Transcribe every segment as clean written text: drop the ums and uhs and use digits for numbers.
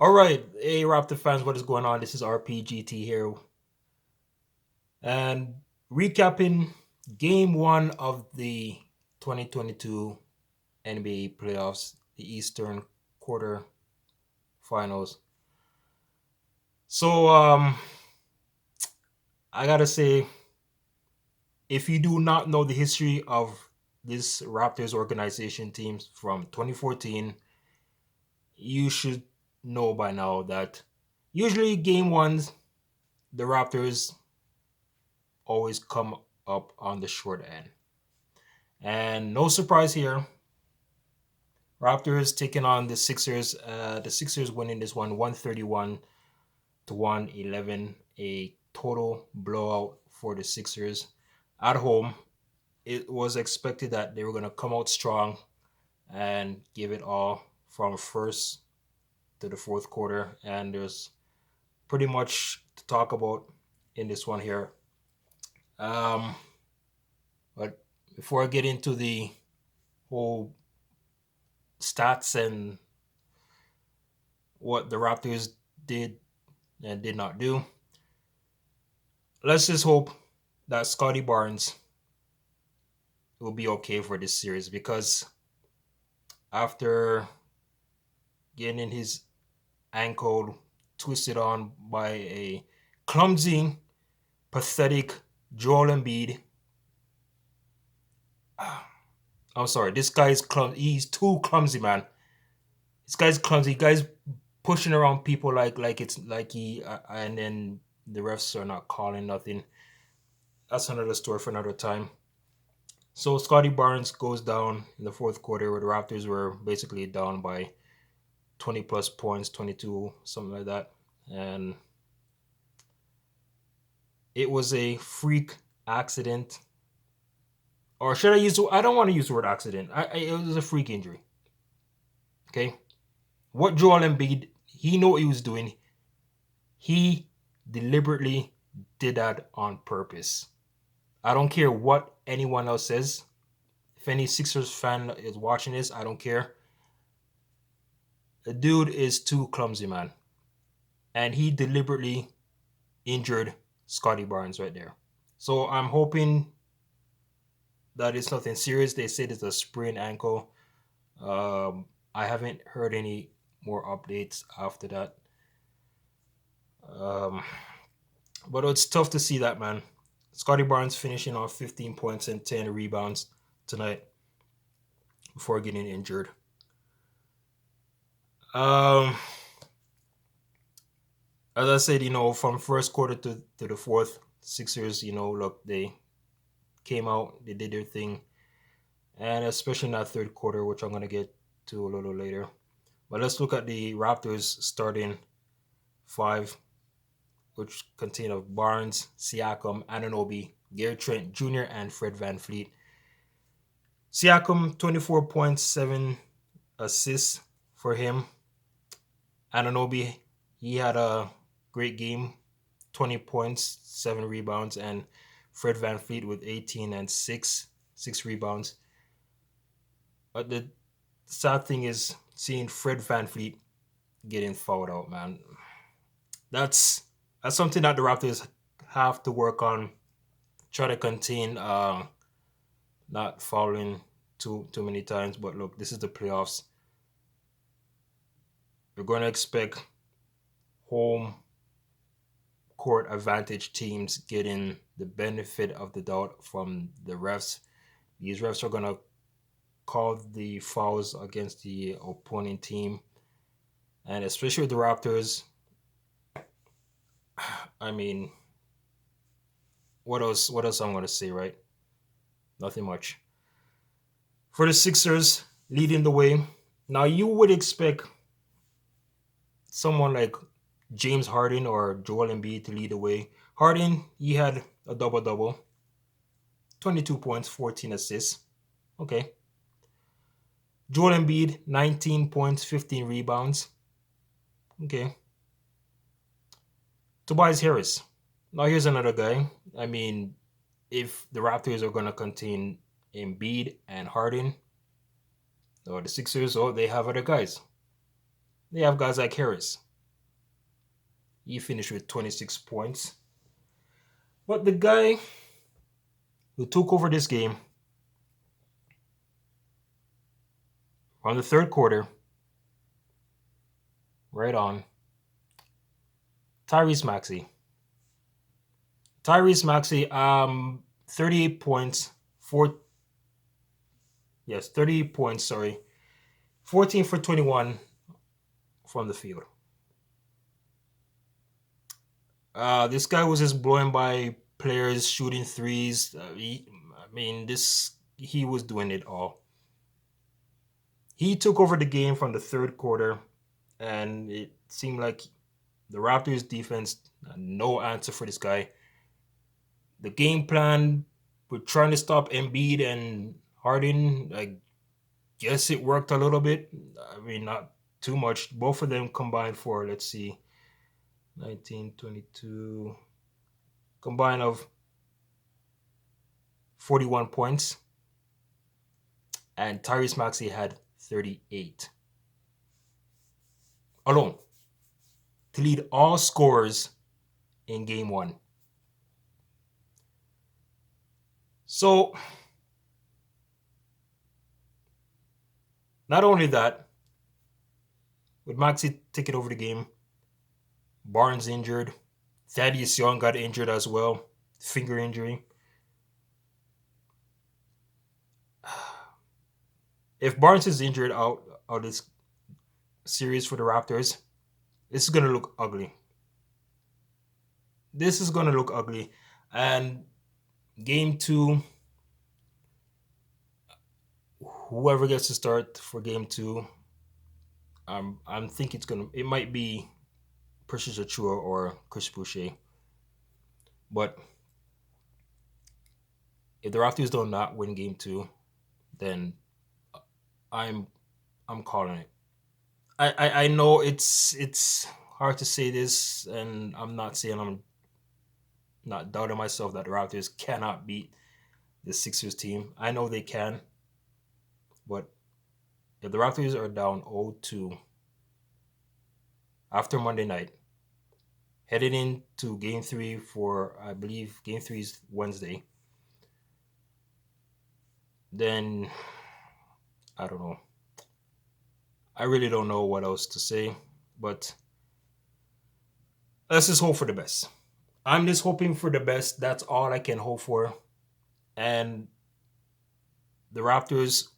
All right, hey Raptor fans, what is going on? This is RPGT here, and recapping Game One of the 2022 NBA playoffs, the Eastern Quarter Finals. So, I gotta say, if you do not know the history of this Raptors organization teams from 2014, you should know by now that usually Game Ones, the Raptors always come up on the short end. And no surprise here, Raptors taking on the Sixers. The Sixers winning this one 131 to 111, a total blowout for the Sixers at home. It was expected that they were going to come out strong and give it all from first to the fourth quarter. And there's pretty much to talk about in this one here. Um, but before I get into the whole stats and what the Raptors did and did not do, let's just hope that Scotty Barnes will be okay for this series because after getting his ankle twisted on by a clumsy, pathetic Joel Embiid. I'm sorry, this guy's clumsy. He's too clumsy, man. This guy's clumsy. Guy's pushing around people like it's like he and then the refs are not calling nothing. That's another story for another time. So Scotty Barnes goes down in the fourth quarter where the Raptors were basically down by 20 plus points, 22, something like that. And it was a freak accident. Or should I use, I don't want to use the word accident. It was a freak injury. Okay. What Joel Embiid, he knew what he was doing. He deliberately did that on purpose. I don't care what anyone else says. If any Sixers fan is watching this, I don't care. The dude is too clumsy, man. And he deliberately injured Scotty Barnes right there. So I'm hoping that it's nothing serious. They said it's a sprained ankle. I haven't heard any more updates after that. But it's tough to see that, man. Scotty Barnes finishing off 15 points and 10 rebounds tonight before getting injured. As I said, from first quarter to the fourth, Sixers, look, they came out, they did their thing. And especially in that third quarter, which I'm going to get to a little later. But let's look at the Raptors starting five, which contain of Barnes, Siakam, Anunoby, Gary Trent Jr., and Fred VanVleet. Siakam, 24.7 assists for him. Anunoby, he had a great game, 20 points, 7 rebounds, and Fred VanVleet with 18 and 6 rebounds. But the sad thing is seeing Fred VanVleet getting fouled out, man. That's something that the Raptors have to work on. Try to contain not fouling too many times. But look, this is the playoffs. You're going to expect home court advantage teams getting the benefit of the doubt from the refs. These refs are going to call the fouls against the opponent team. And especially with the Raptors, I mean, what else I'm going to say, right? Nothing much. For the Sixers, leading the way. Now, you would expect someone like James Harden or Joel Embiid to lead the way. Harden, he had a double-double. 22 points, 14 assists. Okay. Joel Embiid, 19 points, 15 rebounds. Okay. Tobias Harris. Now here's another guy. I mean, if the Raptors are going to contain Embiid and Harden, or the Sixers, or they have other guys. They have guys like Harris. He finished with 26 points. But the guy who took over this game from the third quarter, right on, Tyrese Maxey. Tyrese Maxey, 38 points, 38 points, sorry. 14 for 21 from the field. This guy was just blowing by players, shooting threes. He was doing it all. He took over the game from the third quarter, and it seemed like the Raptors defense had no answer for this guy. The game plan, we're trying to stop Embiid and Harden. I guess it worked a little bit. I mean, not too much. Both of them combined for, let's see, 19, 22, combined of 41 points. And Tyrese Maxey had 38 alone to lead all scorers in game one. So, not only that, with Maxey taking over the game, Barnes injured, Thaddeus Young got injured as well, finger injury. If Barnes is injured out of this series for the Raptors, this is going to look ugly. This is going to look ugly. And game two, whoever gets to start for game two, I'm thinking it might be Precious Achua or Chris Boucher. But if the Raptors do not win game two, then I'm calling it. I know it's hard to say this, and I'm not saying I'm not doubting myself that the Raptors cannot beat the Sixers team. I know they can, but if the Raptors are down 0-2 after Monday night, headed into game three for, I believe game three is Wednesday, then I don't know. I really don't know what else to say, but let's just hope for the best. I'm just hoping for the best. That's all I can hope for. And the Raptors,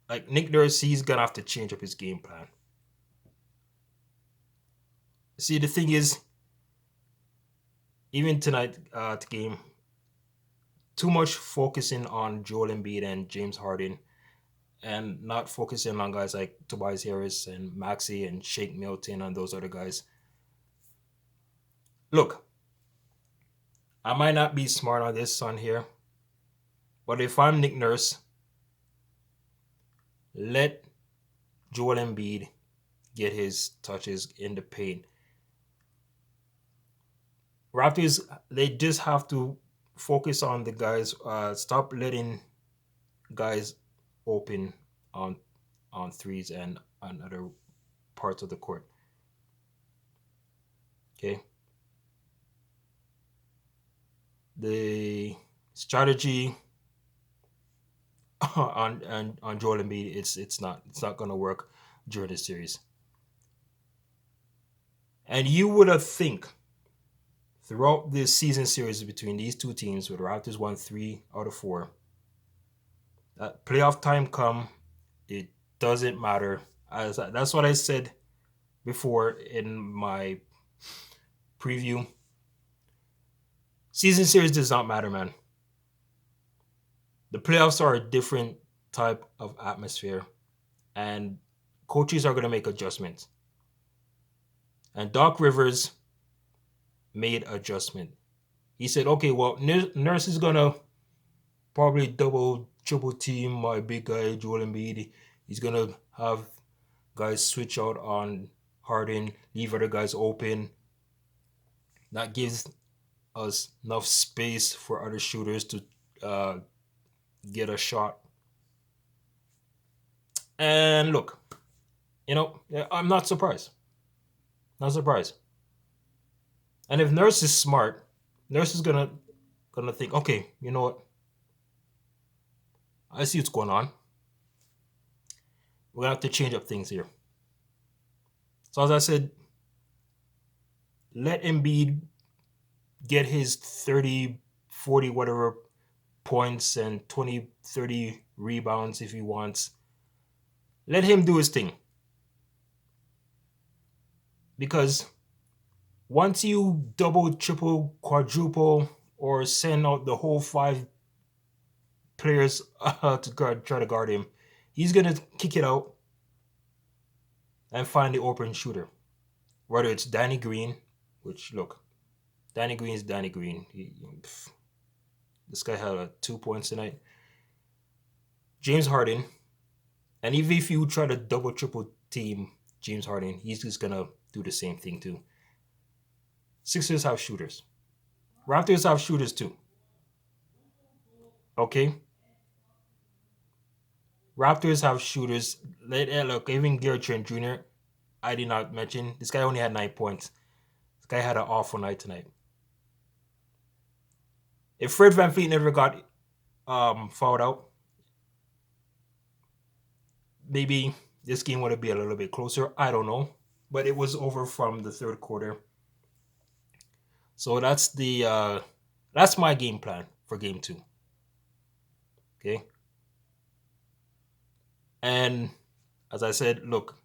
like Nick Nurse, he's going to have to change up his game plan. See, the thing is, even tonight, the game, too much focusing on Joel Embiid and James Harden, and not focusing on guys like Tobias Harris and Maxey and Shake Milton and those other guys. Look, I might not be smart on this on here, but if I'm Nick Nurse, let Joel Embiid get his touches in the paint. Raptors, they just have to focus on the guys. Stop letting guys open on threes and on other parts of the court. Okay. The strategy on Joel Embiid, it's not gonna work during this series. And you would have think throughout this season series between these two teams, where the Raptors won 3 out of 4, that playoff time come, it doesn't matter. That's what I said before in my preview. Season series does not matter, man. The playoffs are a different type of atmosphere, and coaches are going to make adjustments. And Doc Rivers made adjustment. He said, okay, well, Nurse is going to probably double, triple team my big guy, Joel Embiid. He's going to have guys switch out on Harden, leave other guys open. That gives us enough space for other shooters to get a shot. And look, I'm not surprised. Not surprised. And if Nurse is smart, Nurse is gonna think, okay, you know what? I see what's going on. We're gonna have to change up things here. So as I said, let Embiid get his 30, 40, whatever points and 20, 30 rebounds if he wants. Let him do his thing. Because once you double, triple, quadruple, or send out the whole 5 players try to guard him, he's going to kick it out and find the open shooter. Whether it's Danny Green, which, look, Danny Green is Danny Green. This guy had 2 points tonight. James Harden. And even if you try to double, triple team James Harden, he's just going to do the same thing too. Sixers have shooters. Raptors have shooters too. Okay? Raptors have shooters. Look, even Gary Trent Jr., I did not mention. This guy only had 9 points. This guy had an awful night tonight. If Fred VanVleet never got fouled out, maybe this game would be a little bit closer. I don't know. But it was over from the third quarter. So that's my game plan for game 2. Okay? And as I said, look,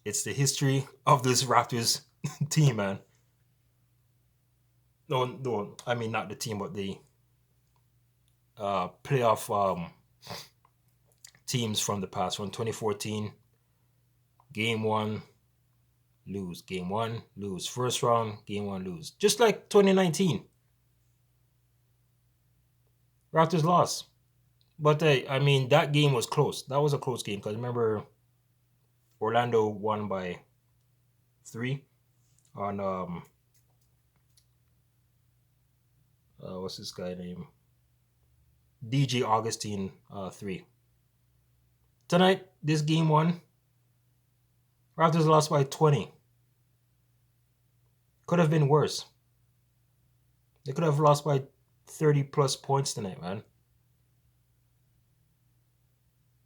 it's the history of this Raptors team, man. No, I mean not the team, but the playoff teams from the past. From 2014, game 1, lose. Game 1, lose. First round, game 1, lose. Just like 2019. Raptors lost. But I mean, that game was close. That was a close game because remember, Orlando won by 3 on what's this guy name? DJ Augustine 3. Tonight, this game 1, Raptors lost by 20. Could have been worse. They could have lost by 30 plus points tonight, man.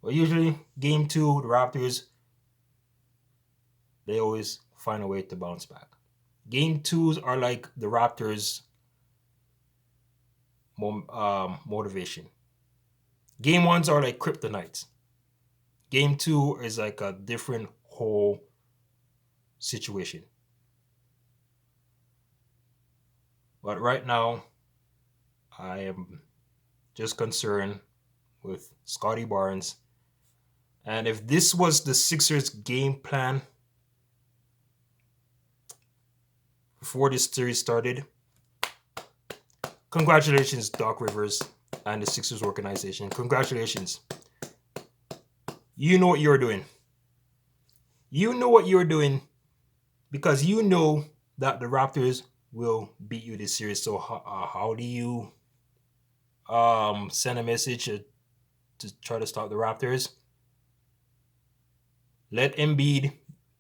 But usually, game 2, the Raptors, they always find a way to bounce back. Game 2s are like the Raptors' motivation. Game 1s are like kryptonites. Game 2 is like a different whole situation. But right now, I am just concerned with Scotty Barnes. And if this was the Sixers' game plan before this series started, congratulations, Doc Rivers and the Sixers organization. Congratulations. You know what you're doing. You know what you're doing because you know that the Raptors will beat you this series. So how do you send a message to try to stop the Raptors? Let Embiid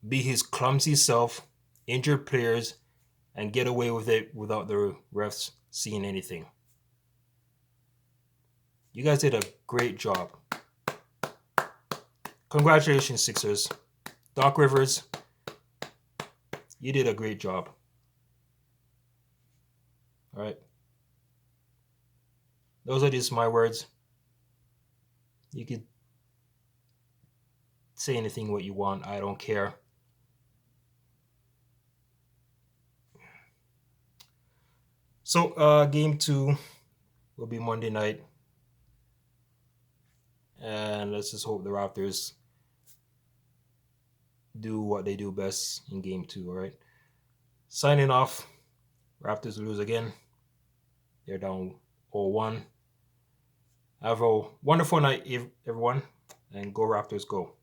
be his clumsy self, injured players, and get away with it without the refs seeing anything. You guys did a great job. Congratulations, Sixers. Doc Rivers, you did a great job. All right. Those are just my words. You could say anything what you want. I don't care. So game 2 will be Monday night. And let's just hope the Raptors do what they do best in game 2, all right? Signing off. Raptors lose again. They're down 0-1. Have a wonderful night, everyone. And go Raptors, go.